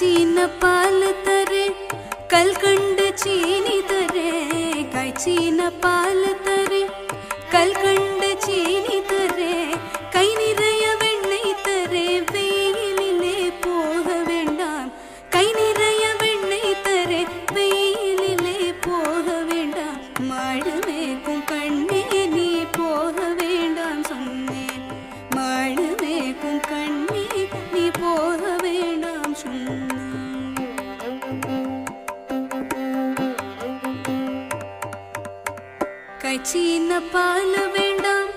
कायचीन पाल तरे कलकंड चीनी तरे कायचीन पाल तरे कलकंड चीनी तरे कई निरय वेण्णै तरे वेयिलिले पोग वेंडाम कई निरय वेण्णै तरे वेयिलिले पोग वेंडाम माडु मेक्कुम कण्णे नी पोग वेंडाम सोन्नेन माडु मेक्कुम कण्णे नी पोग वेंडाम सोन्नेन कायचीन पाल वेंडाम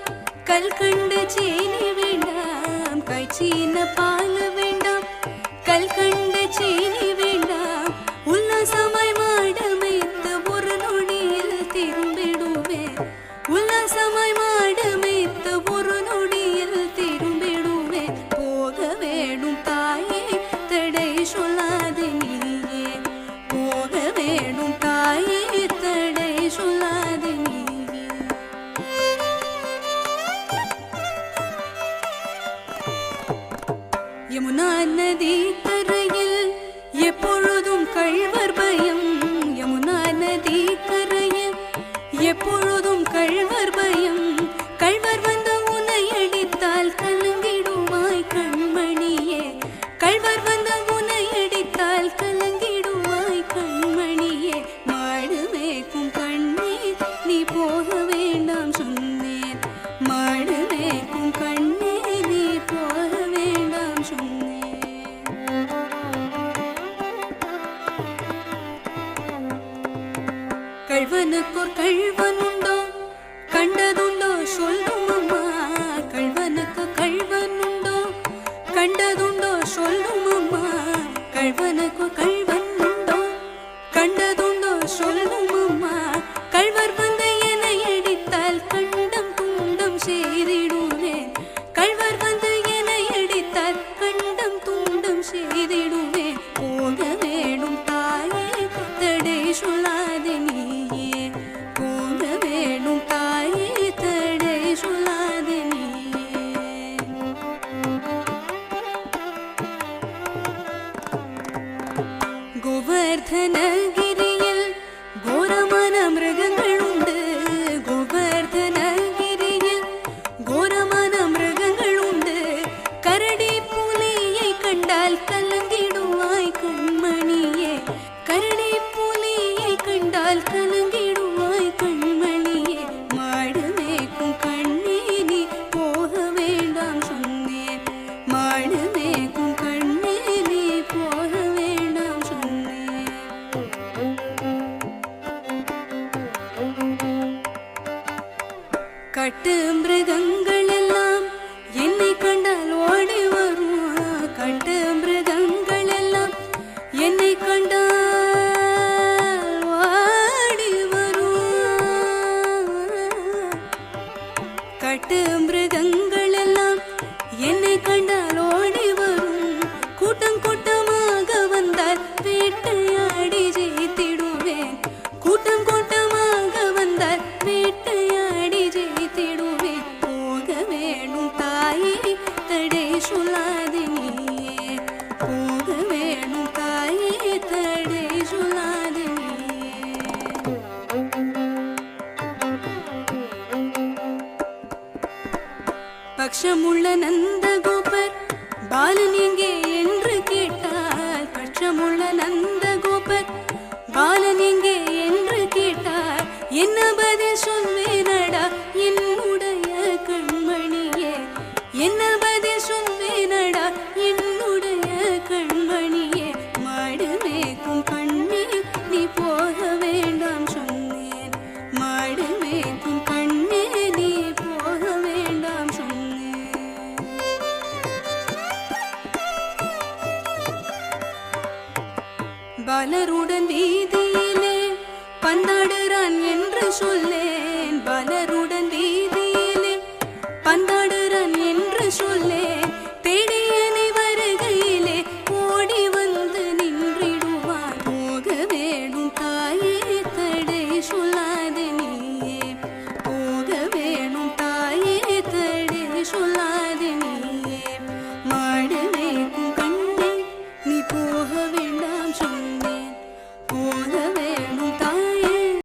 कलकंड चीनी वेंडाम कायचीन पाल वेंडाम कलकंड चीनी वेंडाम उल्लासमाय माडमैत्तु ओरु नोडियिल तिरुम्बिडुवेन उल्लासमाय माडमैत्तु ओरु नोडियिल तिरुम्बिडुवेन पोग वेणुम ताये तडै सोल्लादे नीये पोग वेणुम ताये तडै सोल्लादे यमुना नदी कரையில் எப்பொழுதும் கள்வர் பயம் यमुना नदी கரையில் எப்பொழுதும் கள்வர் பயம் கள்வர் வந்து உன்னை அடித்தால் கலங்கிடுவாய் கண்மணியே கள்வர் வந்து உன்னை அடித்தால் கலங்கிடுவாய் கண்மணியே மாடு மேய்க்கும் கண்ணே நீ போக வேண்டாம் சொன்னேன் மாடு மேய்க்கும் கண்ணே நீ போக வேண்டாம் சொன்னேன் கள்வனுக்கோர் கள்வன் உண்டோ கண்டதுண்டோ சொல்லும் அம்மா கள்வனுக்கு கள்வன் உண்டோ கண்டதுண்டோ சொல்லும் அம்மா கள்வனுக்கு கள்வன் உண்டோ கண்டதுண்டோ சொல்லும் அம்மா கள்வர் வந்து என்னை அடித்தால் கண்டம் துண்டம் செய்திடுவேன் கள்வர் வந்து என்னை அடித்தால் கண்டம் துண்டம் செய்திடுவேன் போக வேணும் தாயே தடை சொல்லாதே நீயே போக வேணும் தாயே தடை சொல்லாதே நீயே கோவர்தனகிரியில் கோரமான மிருகங்கள் உண்டு கோவர்தனகிரியில் கோரமான மிருகங்கள் உண்டு கரடி புலியை கண்டால் கலங்கிடுவாய் கண்மணியே கரடி புலியை கண்டால் கலங்கிடுவாய் கண்மணியே மாடு மேய்க்கும் கண்ணே நீ போக வேண்டாம் சொன்னேன் மாடு மேய்க்கும் கண்ணே நீ போக வேண்டாம் சொன்னேன் கட்டு மிருகங்கள் எல்லாம் என்னை கண்டால் ஓடி வரும் கட்டு மிருகங்கள் எல்லாம் என்னை கண்டால் ஓடி வரும் கட்டு மிருகங்கள் எல்லாம் என்னை கண்டால் ஓடி வரும் கூட்டம் கூட்டமாக வந்தால் வேட்டையாடி ஜெயித்திடுவேன் கூட்டம் கூட்டமாக வந்தால் வேட்டையாடி ஜெயித்திடுவேன் போக வேணும் தாயே தடை சொல்லாதே நீயே போக வேணும் தாயே தடை சொல்லாதே நீயே பக்ஷமுள்ள நந்தகோபர் பாலன் எங்கே என்று கேட்டால் பட்சமுள்ள நந்தகோபர் பாலன் எங்கே என்று கேட்டால் என்ன பதில் சொல்வேனடா என்னுடைய கண்மணியே என்ன பதில் சொல்வேனடா என்னுடைய கண்மணியே மாடு மேய்க்கும் கண்ணே நீ போக வேண்டாம் சொன்னேன் மாடு மேய்க்கும் கண்ணே நீ போக வேண்டாம் சொன்னேன் பாலருடன் வீதியிலே பந்தாடுறான் என்று சொல்லேன் பால